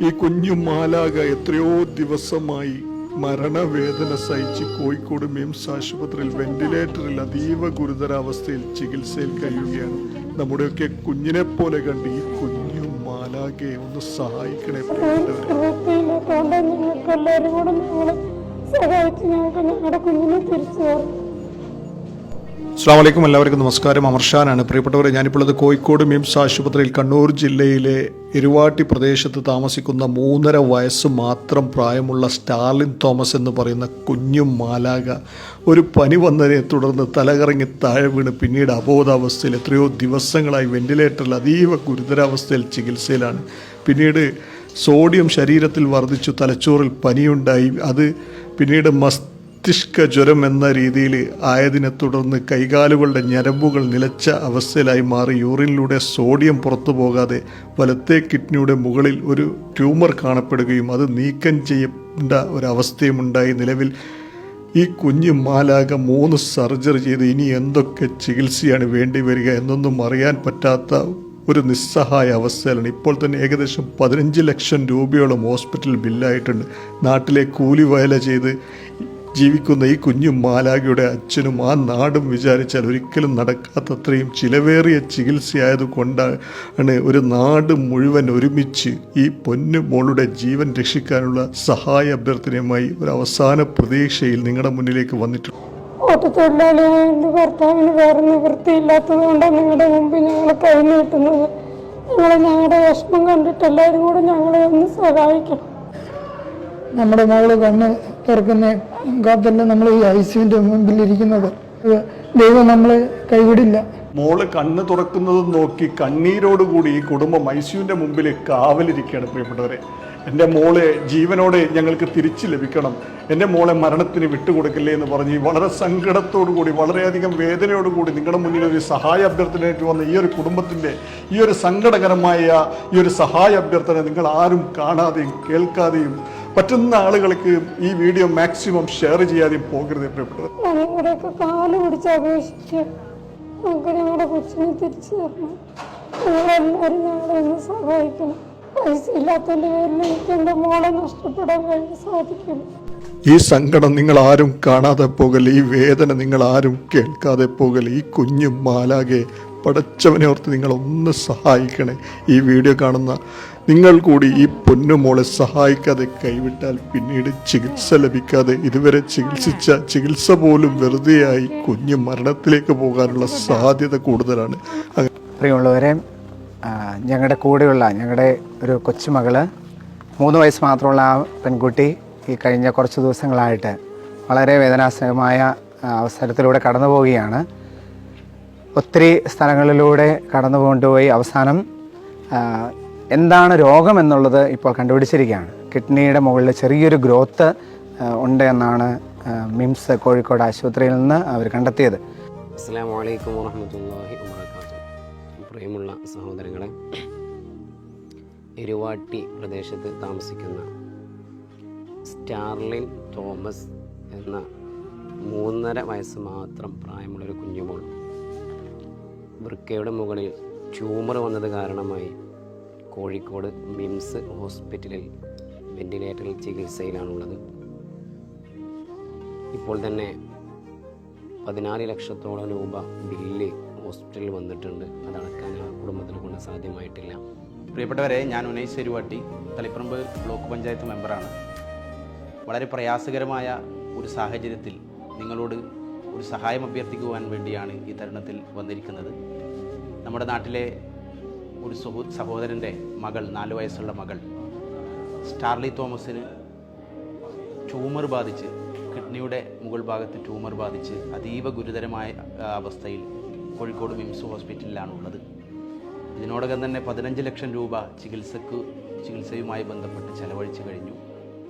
ഈ കുഞ്ഞു മാലാക എത്രയോ ദിവസമായി മരണവേദന സഹിച്ച് കോഴിക്കോട് മിംസ് ആശുപത്രിയിൽ വെന്റിലേറ്ററിൽ അതീവ ഗുരുതരാവസ്ഥയിൽ ചികിത്സയിൽ കഴിയുകയാണ്. നമ്മുടെയൊക്കെ കുഞ്ഞിനെ പോലെ കണ്ട് ഈ കുഞ്ഞു മാലാകയെ ഒന്ന് സഹായിക്കണേ. അസ്സലാമു അലൈക്കും, എല്ലാവർക്കും നമസ്കാരം. അമർഷാനാണ്. പ്രിയപ്പെട്ടവരെ, ഞാനിപ്പോൾ കോഴിക്കോട് മിംസ് ആശുപത്രിയിൽ കണ്ണൂർ ജില്ലയിലെ ഇരുവാട്ടി പ്രദേശത്ത് താമസിക്കുന്ന 3.5 വയസ്സ് മാത്രം പ്രായമുള്ള സ്റ്റാർലിൻ തോമസ് എന്ന് പറയുന്ന കുഞ്ഞു മാലാക ഒരു പനി വന്നതിനെ തുടർന്ന് തലകറങ്ങി താഴെ വീണ് പിന്നീട് അബോധാവസ്ഥയിൽ എത്രയോ ദിവസങ്ങളായി വെന്റിലേറ്ററിൽ അതീവ ഗുരുതരാവസ്ഥയിൽ ചികിത്സയിലാണ്. പിന്നീട് സോഡിയം ശരീരത്തിൽ വർദ്ധിച്ചു, തലച്ചോറിൽ പനിയുണ്ടായി. അത് പിന്നീട് മസ്തിഷ്ക ജ്വരം എന്ന രീതിയിൽ ആയതിനെ തുടർന്ന് കൈകാലുകളുടെ ഞരമ്പുകൾ നിലച്ച അവസ്ഥയിലായി മാറി. യൂറിനിലൂടെ സോഡിയം പുറത്തു പോകാതെ വലത്തെ കിഡ്നിയുടെ മുകളിൽ ഒരു ട്യൂമർ കാണപ്പെടുകയും അത് നീക്കം ചെയ്യേണ്ട ഒരവസ്ഥയും ഉണ്ടായി. നിലവിൽ ഈ കുഞ്ഞു മാലാക 3 സർജറി ചെയ്ത് ഇനി എന്തൊക്കെ ചികിത്സയാണ് വേണ്ടി വരിക എന്നൊന്നും അറിയാൻ പറ്റാത്ത ഒരു നിസ്സഹായ അവസ്ഥയിലാണ്. ഇപ്പോൾ തന്നെ ഏകദേശം 15 ലക്ഷം രൂപയോളം ഹോസ്പിറ്റൽ ബില്ലായിട്ടുണ്ട്. നാട്ടിലെ കൂലി വേല ചെയ്ത് ജീവിക്കുന്ന ഈ കുഞ്ഞു മാലാകയുടെ അച്ഛനും ആ നാടും വിചാരിച്ചാൽ ഒരിക്കലും നടക്കാത്തത്രയും ചിലവേറിയ ചികിത്സയായതുകൊണ്ടാണ് ഒരു നാട് മുഴുവൻ ഒരുമിച്ച് ഈ പൊന്നു മോളുടെ ജീവൻ രക്ഷിക്കാനുള്ള സഹായ അഭ്യർത്ഥനയുമായി ഒരു അവസാന പ്രതീക്ഷയിൽ നിങ്ങളുടെ മുന്നിലേക്ക് വന്നിട്ടുണ്ട്. ഓട്ടത്തൊഴിലാളിയായത് ഭർത്താവിന് വേറെ നിവൃത്തിയില്ലാത്തത് കൊണ്ടാണ് നിങ്ങളുടെ മുമ്പിൽ ഞങ്ങൾ കൈ നീട്ടുന്നത്. ഞങ്ങളുടെ വിഷമം കണ്ടിട്ട് എല്ലാവരും കൂടെ ഞങ്ങളെ ഒന്ന് സഹായിക്കണം. നമ്മുടെ മകള് കണ്ണ് തുറക്കുന്ന കാത്തല്ല നമ്മൾ ഈ ഐസിയുവിന്റെ മുമ്പിൽ ഇരിക്കുന്നത്. ദൈവം നമ്മളെ കൈവിടില്ല. മോള് കണ്ണ് തുറക്കുന്നതും നോക്കി കണ്ണീരോടുകൂടി ഈ കുടുംബം ഐസിയുവിന്റെ മുമ്പിൽ കാവലിരിക്കുകയാണ്. പ്രിയപ്പെട്ടവരെ, എൻ്റെ മോളെ ജീവനോടെ ഞങ്ങൾക്ക് തിരിച്ചു ലഭിക്കണം, എൻ്റെ മോളെ മരണത്തിന് വിട്ടുകൊടുക്കില്ലേ എന്ന് പറഞ്ഞ് വളരെ സങ്കടത്തോടുകൂടി വളരെയധികം വേദനയോടുകൂടി നിങ്ങളുടെ മുന്നിൽ ഒരു സഹായ അഭ്യർത്ഥനയായിട്ട് വന്ന ഈ ഒരു കുടുംബത്തിൻ്റെ ഈ ഒരു സങ്കടകരമായ ഈ ഒരു സഹായ അഭ്യർത്ഥന നിങ്ങൾ ആരും കാണാതെയും കേൾക്കാതെയും പറ്റുന്ന ആളുകൾക്ക് ഈ വീഡിയോ മാക്സിമം ഷെയർ ചെയ്യാതെയും പോകരുത്. പ്രിയപ്പെട്ടവർ, ഞങ്ങളുടെയൊക്കെ കാല് പിടിച്ച് അപേക്ഷിക്കുക, നമുക്ക് ഞങ്ങളുടെ കൊച്ചിനെ തിരിച്ചു തരണം. ഞങ്ങളെല്ലാവരും ഞങ്ങളെ ഒന്ന് സഹായിക്കണം. പൈസ ഇല്ലാത്തതിൻ്റെ പേരിൽ എനിക്ക് എൻ്റെ മോളെ നഷ്ടപ്പെടാൻ വേണ്ടി സാധിക്കില്ല. ഈ സങ്കടം നിങ്ങൾ ആരും കാണാതെ പോകല്, ഈ വേദന നിങ്ങൾ ആരും കേൾക്കാതെ പോകല്. ഈ കുഞ്ഞു മാലാകെ പടച്ചവനെ ഓർത്ത് നിങ്ങളൊന്ന് സഹായിക്കണേ. ഈ വീഡിയോ കാണുന്ന നിങ്ങൾ കൂടി ഈ പൊന്നുമോളെ സഹായിക്കാതെ കൈവിട്ടാൽ പിന്നീട് ചികിത്സ ലഭിക്കാതെ ഇതുവരെ ചികിത്സിച്ച ചികിത്സ പോലും വെറുതെയായി കുഞ്ഞു മരണത്തിലേക്ക് പോകാനുള്ള സാധ്യത കൂടുതലാണ്. പ്രിയമുള്ളവരെ, ഞങ്ങളുടെ കൂടെയുള്ള ഞങ്ങളുടെ ഒരു കൊച്ചുമകള് 3 വയസ്സ് മാത്രമുള്ള ആ പെൺകുട്ടി ഈ കഴിഞ്ഞ കുറച്ച് ദിവസങ്ങളായിട്ട് വളരെ വേദനാസഹമായ അവസരത്തിലൂടെ കടന്നു പോവുകയാണ്. ഒത്തിരി സ്ഥലങ്ങളിലൂടെ കടന്നു കൊണ്ടുപോയി അവസാനം എന്താണ് രോഗം എന്നുള്ളത് ഇപ്പോൾ കണ്ടുപിടിച്ചിരിക്കുകയാണ്. കിഡ്നിയുടെ മുകളിൽ ചെറിയൊരു ഗ്രോത്ത് ഉണ്ട് എന്നാണ് മിംസ് കോഴിക്കോട് ആശുപത്രിയിൽ നിന്ന് അവർ കണ്ടെത്തിയത്. അസ്സലാമു അലൈക്കും വറഹ്മത്തുള്ളാഹി വബറകാതുഹു. പ്രിയമുള്ള സഹോദരങ്ങളെ, ഇരുവാട്ടി പ്രദേശത്ത് താമസിക്കുന്ന സ്റ്റാർലിൻ തോമസ് എന്ന 3.5 വയസ്സ് മാത്രം പ്രായമുള്ളൊരു കുഞ്ഞുമോൾ വൃക്കയുടെ മുകളിൽ ട്യൂമർ വന്നത് കാരണമായി കോഴിക്കോട് മിംസ് ഹോസ്പിറ്റലിൽ വെന്റിലേറ്ററിൽ ചികിത്സയിലാണുള്ളത്. ഇപ്പോൾ തന്നെ 14 ലക്ഷത്തോളം രൂപ ബില്ല് ഹോസ്പിറ്റലിൽ വന്നിട്ടുണ്ട്. അതടക്കാൻ ആ കുടുംബത്തിനെ കൊണ്ട് സാധ്യമായിട്ടില്ല. പ്രിയപ്പെട്ടവരെ, ഞാൻ ഉനൈസ് ഇരുവാട്ടി തളിപ്പറമ്പ് ബ്ലോക്ക് പഞ്ചായത്ത് മെമ്പറാണ്. വളരെ പ്രയാസകരമായ ഒരു സാഹചര്യത്തിൽ നിങ്ങളോട് ഒരു സഹായം അഭ്യർത്ഥിക്കുവാൻ വേണ്ടിയാണ് ഈ തരുണത്തിൽ വന്നിരിക്കുന്നത്. നമ്മുടെ നാട്ടിലെ ഒരു സഹോദരൻ്റെ മകൾ, 4 വയസ്സുള്ള മകൾ സ്റ്റാർലി തോമസിന് ട്യൂമർ ബാധിച്ച്, കിഡ്നിയുടെ മുകൾ ഭാഗത്ത് ട്യൂമർ ബാധിച്ച് അതീവ ഗുരുതരമായ അവസ്ഥയിൽ കോഴിക്കോട് മിംസ് ഹോസ്പിറ്റലിലാണുള്ളത്. ഇതിനോടകം തന്നെ 15 ലക്ഷം രൂപ ചികിത്സയുമായി ബന്ധപ്പെട്ട് ചെലവഴിച്ചു കഴിഞ്ഞു.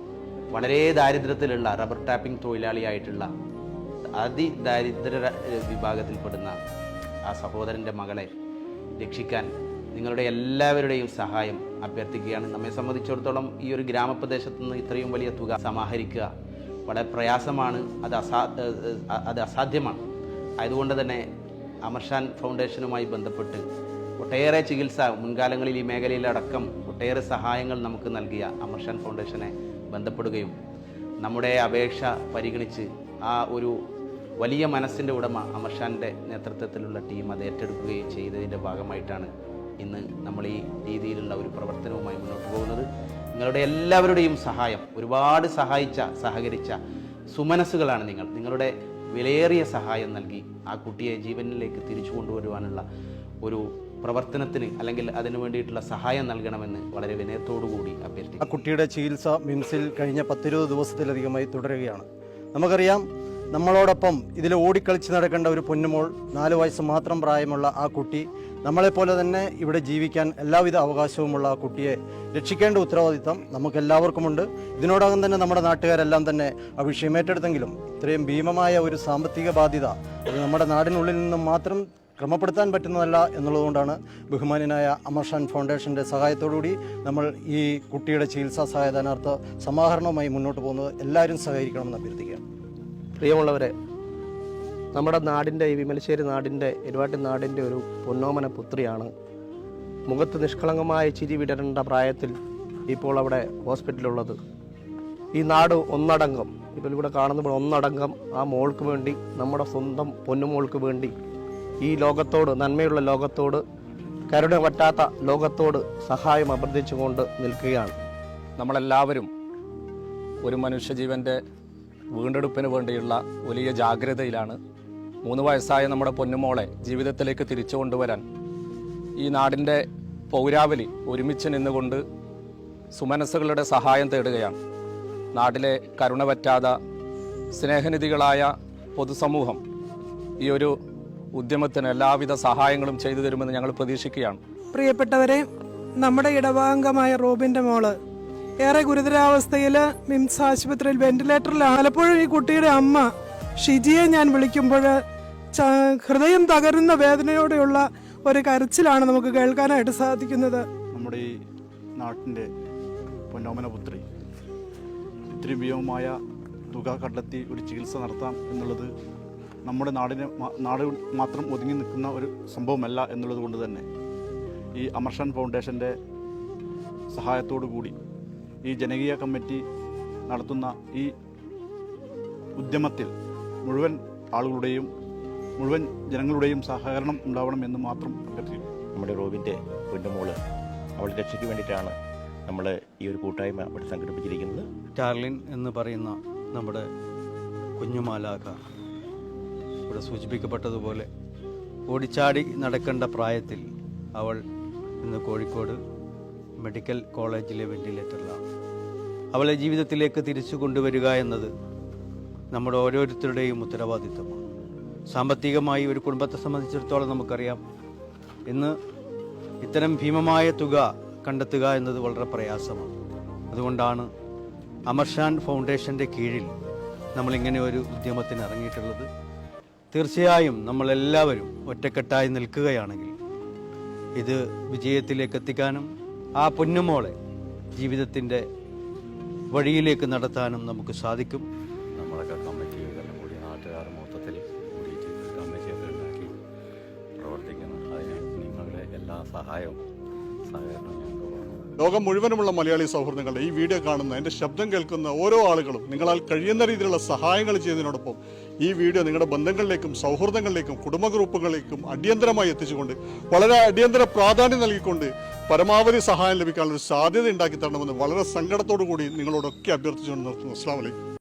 വളരെ ദാരിദ്ര്യത്തിലുള്ള റബ്ബർ ടാപ്പിംഗ് തൊഴിലാളിയായിട്ടുള്ള അതിദാരിദ്ര്യ വിഭാഗത്തിൽപ്പെടുന്ന ആ സഹോദരൻ്റെ മകളെ രക്ഷിക്കാൻ നിങ്ങളുടെ എല്ലാവരുടെയും സഹായം അഭ്യർത്ഥിക്കുകയാണ്. നമ്മെ സംബന്ധിച്ചിടത്തോളം ഈ ഒരു ഗ്രാമപ്രദേശത്തു നിന്ന് ഇത്രയും വലിയ തുക സമാഹരിക്കുക വളരെ പ്രയാസമാണ്, അത് അസാധ്യമാണ്. ആയതുകൊണ്ട് തന്നെ അമർഷാൻ ഫൗണ്ടേഷനുമായി ബന്ധപ്പെട്ട് ഒട്ടേറെ ചികിത്സ മുൻകാലങ്ങളിൽ ഈ മേഖലയിലടക്കം ഒട്ടേറെ സഹായങ്ങൾ നമുക്ക് നൽകിയ അമർഷാൻ ഫൗണ്ടേഷനെ ബന്ധപ്പെടുകയും നമ്മുടെ അപേക്ഷ പരിഗണിച്ച് ആ ഒരു വലിയ മനസ്സിൻ്റെ ഉടമ അമർഷാൻ്റെ നേതൃത്വത്തിലുള്ള ടീം അത് ഏറ്റെടുക്കുകയും ചെയ്തതിൻ്റെ ഭാഗമായിട്ടാണ് ഇന്ന് നമ്മൾ ഈ രീതിയിലുള്ള ഒരു പ്രവർത്തനവുമായി മുന്നോട്ട് പോകുന്നത്. നിങ്ങളുടെ എല്ലാവരുടെയും സഹായം, ഒരുപാട് സഹകരിച്ച സുമനസ്സുകളാണ് നിങ്ങൾ. നിങ്ങളുടെ വിലയേറിയ സഹായം നൽകി ആ കുട്ടിയെ ജീവനിലേക്ക് തിരിച്ചു കൊണ്ടുവരുവാനുള്ള ഒരു പ്രവർത്തനത്തിന് അല്ലെങ്കിൽ അതിനു വേണ്ടിയിട്ടുള്ള സഹായം നൽകണമെന്ന് വളരെ വിനയത്തോടുകൂടി അഭ്യർത്ഥിക്കുന്നു. ആ കുട്ടിയുടെ ചികിത്സ മിംസിൽ കഴിഞ്ഞ 10-20 ദിവസത്തിലധികമായി തുടരുകയാണ്. നമുക്കറിയാം, നമ്മളോടൊപ്പം ഇതിൽ ഓടിക്കളിച്ച് നടക്കേണ്ട ഒരു പൊന്നുമോൾ, 4 വയസ്സ് മാത്രം പ്രായമുള്ള ആ കുട്ടി, നമ്മളെപ്പോലെ തന്നെ ഇവിടെ ജീവിക്കാൻ എല്ലാവിധ അവകാശവുമുള്ള ആ കുട്ടിയെ രക്ഷിക്കേണ്ട ഉത്തരവാദിത്തം നമുക്കെല്ലാവർക്കുമുണ്ട്. ഇതിനോടകം തന്നെ നമ്മുടെ നാട്ടുകാരെല്ലാം തന്നെ ആ വിഷയം ഏറ്റെടുത്തെങ്കിലും ഇത്രയും ഭീമമായ ഒരു സാമ്പത്തിക ബാധ്യത അത് നമ്മുടെ നാടിനുള്ളിൽ നിന്നും മാത്രം ക്രമപ്പെടുത്താൻ പറ്റുന്നതല്ല എന്നുള്ളതുകൊണ്ടാണ് ബഹുമാന്യനായ അമർഷാൻ ഫൗണ്ടേഷൻ്റെ സഹായത്തോടുകൂടി നമ്മൾ ഈ കുട്ടിയുടെ ചികിത്സാ സഹായധനാർത്ഥ സമാഹരണവുമായി മുന്നോട്ട് പോകുന്നത്. എല്ലാവരും സഹകരിക്കണമെന്ന് അഭ്യർത്ഥിക്കുകയാണ്. പ്രിയമുള്ളവരെ, നമ്മുടെ നാടിൻ്റെ, ഈ വിമലശ്ശേരി നാടിൻ്റെ, എരുവാട്ടി നാടിൻ്റെ ഒരു പൊന്നോമന പുത്രിയാണ്. മുഖത്ത് നിഷ്കളങ്കമായ ചിരി വിടരേണ്ട പ്രായത്തിൽ ഇപ്പോൾ അവിടെ ഹോസ്പിറ്റലുള്ളത്. ഈ നാട് ഒന്നടങ്കം, ഇപ്പോൾ ഇവിടെ കാണുന്ന ഒന്നടങ്കം ആ മോൾക്ക് വേണ്ടി, നമ്മുടെ സ്വന്തം പൊന്നുമോൾക്ക് വേണ്ടി, ഈ ലോകത്തോട്, നന്മയുള്ള ലോകത്തോട്, കരുണ പറ്റാത്ത ലോകത്തോട് സഹായം അഭ്യർത്ഥിച്ചുകൊണ്ട് നിൽക്കുകയാണ്. നമ്മളെല്ലാവരും ഒരു മനുഷ്യജീവൻ്റെ വീണ്ടെടുപ്പിന് വേണ്ടിയുള്ള വലിയ ജാഗ്രതയിലാണ്. 3 വയസ്സായ നമ്മുടെ പൊന്നുമോളെ ജീവിതത്തിലേക്ക് തിരിച്ചു കൊണ്ടുവരാൻ ഈ നാടിൻ്റെ പൗരാവലി ഒരുമിച്ച് നിന്നുകൊണ്ട് സുമനസ്സുകളുടെ സഹായം തേടുകയാണ്. നാട്ടിലെ കരുണ പറ്റാത്ത സ്നേഹനിധികളായ പൊതുസമൂഹം ഈ ഒരു ഉദ്യമത്തിന് എല്ലാവിധ സഹായങ്ങളും ചെയ്തു തരുമെന്ന് ഞങ്ങൾ പ്രതീക്ഷിക്കുകയാണ്. പ്രിയപ്പെട്ടവരെ, നമ്മുടെ ഇടവാംഗമായ റോബിൻ്റെ മോള് ഏറെ ഗുരുതരാവസ്ഥയിൽ മിംസ് ആശുപത്രിയിൽ വെന്റിലേറ്ററിലാണ്. പലപ്പോഴും ഈ കുട്ടിയുടെ അമ്മ ഷിജിയെ ഞാൻ വിളിക്കുമ്പോൾ ഹൃദയം തകരുന്ന വേദനയോടെയുള്ള ഒരു കരച്ചിലാണ് നമുക്ക് കേൾക്കാനായിട്ട് സാധിക്കുന്നത്. നമ്മുടെ ഈ നാട്ടിൻ്റെ പൊന്നോമന പുത്രി ഇത്തിരി ഭീമമായ തുക കണ്ടെത്തി ഒരു ചികിത്സ നടത്താം എന്നുള്ളത് നമ്മുടെ നാട് മാത്രം ഒതുങ്ങി നിൽക്കുന്ന ഒരു സംഭവമല്ല എന്നുള്ളത് കൊണ്ട് തന്നെ ഈ അമർഷാൻ ഫൗണ്ടേഷൻ്റെ സഹായത്തോടു കൂടി ഈ ജനകീയ കമ്മിറ്റി നടത്തുന്ന ഈ ഉദ്യമത്തിൽ മുഴുവൻ ആളുകളുടെയും മുഴുവൻ ജനങ്ങളുടെയും സഹകരണം ഉണ്ടാവണമെന്ന് മാത്രം അഭ്യർത്ഥിക്കുന്നു. നമ്മുടെ റോബിൻ്റെ പൊന്നുമോള്, അവളുടെ രക്ഷയ്ക്ക് വേണ്ടിയിട്ടാണ് നമ്മൾ ഈ ഒരു കൂട്ടായ്മ ഇവിടെ സംഘടിപ്പിച്ചിരിക്കുന്നത്. സ്റ്റാർലിൻ എന്ന് പറയുന്ന നമ്മുടെ കുഞ്ഞുമാലാഖ ഇവിടെ സൂചിപ്പിക്കപ്പെട്ടതുപോലെ ഓടിച്ചാടി നടക്കേണ്ട പ്രായത്തിൽ അവൾ ഇന്ന് കോഴിക്കോട് മെഡിക്കൽ കോളേജിലെ വെന്റിലേറ്ററിലാണ്. അവളെ ജീവിതത്തിലേക്ക് തിരിച്ചു കൊണ്ടുവരിക എന്നത് നമ്മുടെ ഓരോരുത്തരുടെയും ഉത്തരവാദിത്തമാണ്. സാമ്പത്തികമായി ഒരു കുടുംബത്തെ സംബന്ധിച്ചിടത്തോളം നമുക്കറിയാം, ഇന്ന് ഇത്തരം ഭീമമായ തുക കണ്ടെത്തുക എന്നത് വളരെ പ്രയാസമാണ്. അതുകൊണ്ടാണ് അമർഷാൻ ഫൗണ്ടേഷൻ്റെ കീഴിൽ നമ്മളിങ്ങനെ ഒരു ഉദ്യമത്തിന് ഇറങ്ങിയിട്ടുള്ളത്. തീർച്ചയായും നമ്മളെല്ലാവരും ഒറ്റക്കെട്ടായി നിൽക്കുകയാണെങ്കിൽ ഇത് വിജയത്തിലേക്ക് എത്തിക്കാനും ആ പൊന്നുമോളെ ജീവിതത്തിൻ്റെ വഴിയിലേക്ക് നടത്താനും നമുക്ക് സാധിക്കും. നമ്മളൊക്കെ കമ്മിറ്റികളെല്ലാം കൂടി നാട്ടുകാർ മൊത്തത്തിൽ കൂടിയിട്ട് കമ്മിറ്റിയൊക്കെ ഉണ്ടാക്കി പ്രവർത്തിക്കുന്നു. അതിന് നിങ്ങളുടെ എല്ലാ സഹായവും സഹകരണവും ഞങ്ങൾക്ക് വേണം. ലോകം മുഴുവനുമുള്ള മലയാളി സൗഹൃദങ്ങളുടെ ഈ വീഡിയോ കാണുന്ന, എൻ്റെ ശബ്ദം കേൾക്കുന്ന ഓരോ ആളുകളും നിങ്ങളാൽ കഴിയുന്ന രീതിയിലുള്ള സഹായങ്ങൾ ചെയ്യുന്നതിനോടൊപ്പം ഈ വീഡിയോ നിങ്ങളുടെ ബന്ധങ്ങളിലേക്കും സൗഹൃദങ്ങളിലേക്കും കുടുംബ ഗ്രൂപ്പുകളിലേക്കും അടിയന്തരമായി എത്തിച്ചുകൊണ്ട്, വളരെ അടിയന്തര പ്രാധാന്യം നൽകിക്കൊണ്ട് പരമാവധി സഹായം ലഭിക്കാനുള്ള ഒരു സാധ്യത ഉണ്ടാക്കി തരണമെന്ന് വളരെ സങ്കടത്തോടു കൂടി നിങ്ങളോടൊക്കെ അഭ്യർത്ഥിച്ചുകൊണ്ട് നിർത്തുന്നു. അസ്സലാമു അലൈക്കും.